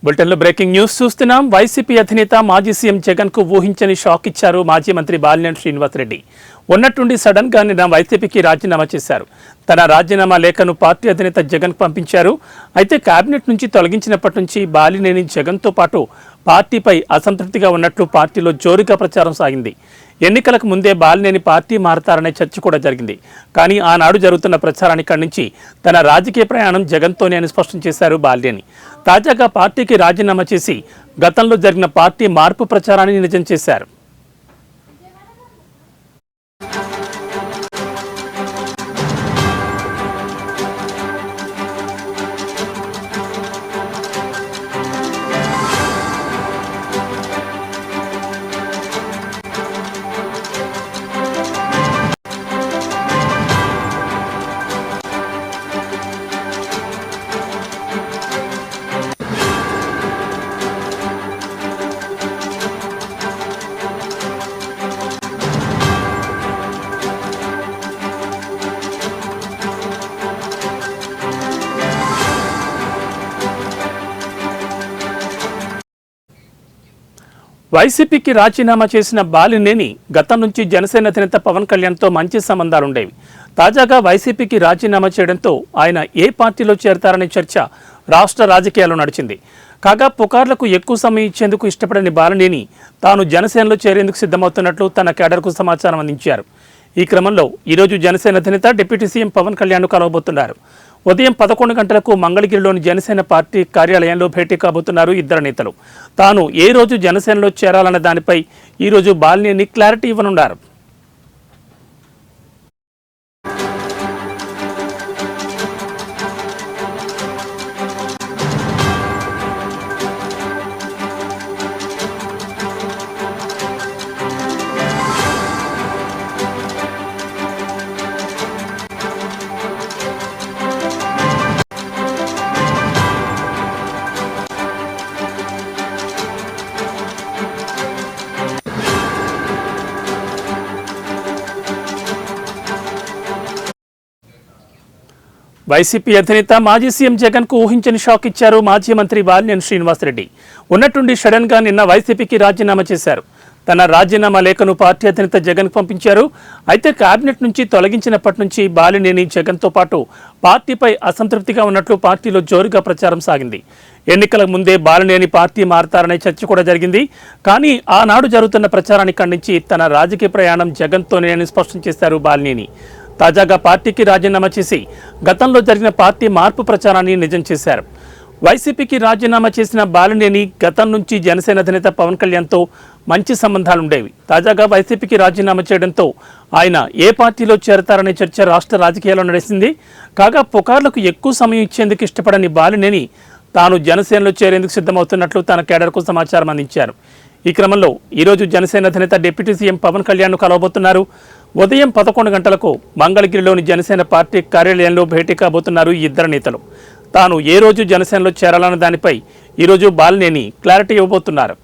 బులెటిన్లో breaking news చూస్తున్నాం. YCP అధినేత మాజీ సీఎం జగన్ కు ఊహించని షాక్ ఇచ్చారు మాజీ మంత్రి బాలినేని శ్రీనివాసరెడ్డి. ఉన్నట్టుండి సడన్ గా నిన్న వైసీపీకి రాజీనామా చేశారు. తన రాజీనామా లేఖను పార్టీ అధినేత జగన్ పంపించారు. అయితే కేబినెట్ నుంచి తొలగించినప్పటి నుంచి బాలినేని జగన్తో పాటు పార్టీపై అసంతృప్తిగా ఉన్నట్లు పార్టీలో జోరుగా ప్రచారం సాగింది. ఎన్నికలకు ముందే బాలినేని పార్టీ మారతారనే చర్చ కూడా జరిగింది. కానీ ఆనాడు జరుగుతున్న ప్రచారాన్ని ఖండించి తన రాజకీయ ప్రయాణం జగన్తోనే అని స్పష్టం చేశారు బాలినేని. తాజాగా పార్టీకి రాజీనామా చేసి గతంలో జరిగిన పార్టీ మార్పు ప్రచారాన్ని నిజం చేశారు. వైసీపీకి రాజీనామా చేసిన బాలినేని గతం నుంచి జనసేన అధినేత పవన్ కళ్యాణ్తో మంచి సంబంధాలుండేవి. తాజాగా వైసీపీకి రాజీనామా చేయడంతో ఆయన ఏ పార్టీలో చేరతారనే చర్చ రాష్ట్ర రాజకీయాల్లో నడిచింది. కాగా పుకార్లకు ఎక్కువ సమయం ఇచ్చేందుకు ఇష్టపడని బాలినేని తాను జనసేనలో చేరేందుకు సిద్ధమవుతున్నట్లు తన కేడర్కు సమాచారం అందించారు. ఈ క్రమంలో ఈరోజు జనసేన అధినేత డిప్యూటీ సీఎం పవన్ కళ్యాణ్ను కలవబోతున్నారు. ఉదయం 11 గంటలకు మంగళగిరిలోని జనసేన పార్టీ కార్యాలయంలో భేటీ కాబోతున్నారు ఇద్దరు నేతలు. తాను ఏ రోజు జనసేనలో చేరాలన్న దానిపై ఈరోజు బాలినేని క్లారిటీ ఇవ్వనున్నారు. వైసీపీ అధినేత మాజీ సీఎం జగన్ కు ఊహించని షాక్ ఇచ్చారు మాజీ మంత్రి బాలినేని శ్రీనివాసరెడ్డి. ఉన్నట్టుండి సడన్ గా నిన్న వైసీపీకి రాజీనామా చేశారు. తన రాజీనామా లేఖను పార్టీ అధినేత జగన్ పంపించారు. అయితే కేబినెట్ నుంచి తొలగించినప్పటి నుంచి బాలినేని జగన్తో పాటు పార్టీపై అసంతృప్తిగా ఉన్నట్లు పార్టీలో జోరుగా ప్రచారం సాగింది. ఎన్నికలకు ముందే బాలినేని పార్టీ మారతారనే చర్చ కూడా జరిగింది. కానీ ఆనాడు జరుగుతున్న ప్రచారాన్ని ఖండించి తన రాజకీయ ప్రయాణం జగన్తోనే అని స్పష్టం చేశారు బాలినేని. తాజాగా పార్టీకి రాజీనామా చేసి గతంలో జరిగిన పార్టీ మార్పు ప్రచారాన్ని నిజం చేశారు. వైసీపీకి రాజీనామా చేసిన బాలినేని గతం నుంచి జనసేన అధినేత పవన్ కళ్యాణ్తో మంచి సంబంధాలుండేవి. తాజాగా వైసీపీకి రాజీనామా చేయడంతో ఆయన ఏ పార్టీలో చేరతారనే చర్చ రాష్ట్ర రాజకీయాల్లో నడిచింది. కాగా పుకార్లకు ఎక్కువ సమయం ఇచ్చేందుకు ఇష్టపడని బాలినేని తాను జనసేనలో చేరేందుకు సిద్ధమవుతున్నట్లు తన కేడర్కు సమాచారం అందించారు. ఈ క్రమంలో ఈరోజు జనసేన అధినేత డిప్యూటీ సీఎం పవన్ కళ్యాణ్ను కలవబోతున్నారు. ఉదయం 11 గంటలకు మంగళగిరిలోని జనసేన పార్టీ కార్యాలయంలో భేటీ కాబోతున్నారు ఈ ఇద్దరు నేతలు. తాను ఏ రోజు జనసేనలో చేరాలన్న దానిపై ఈరోజు బాలినేని క్లారిటీ ఇవ్వబోతున్నారు.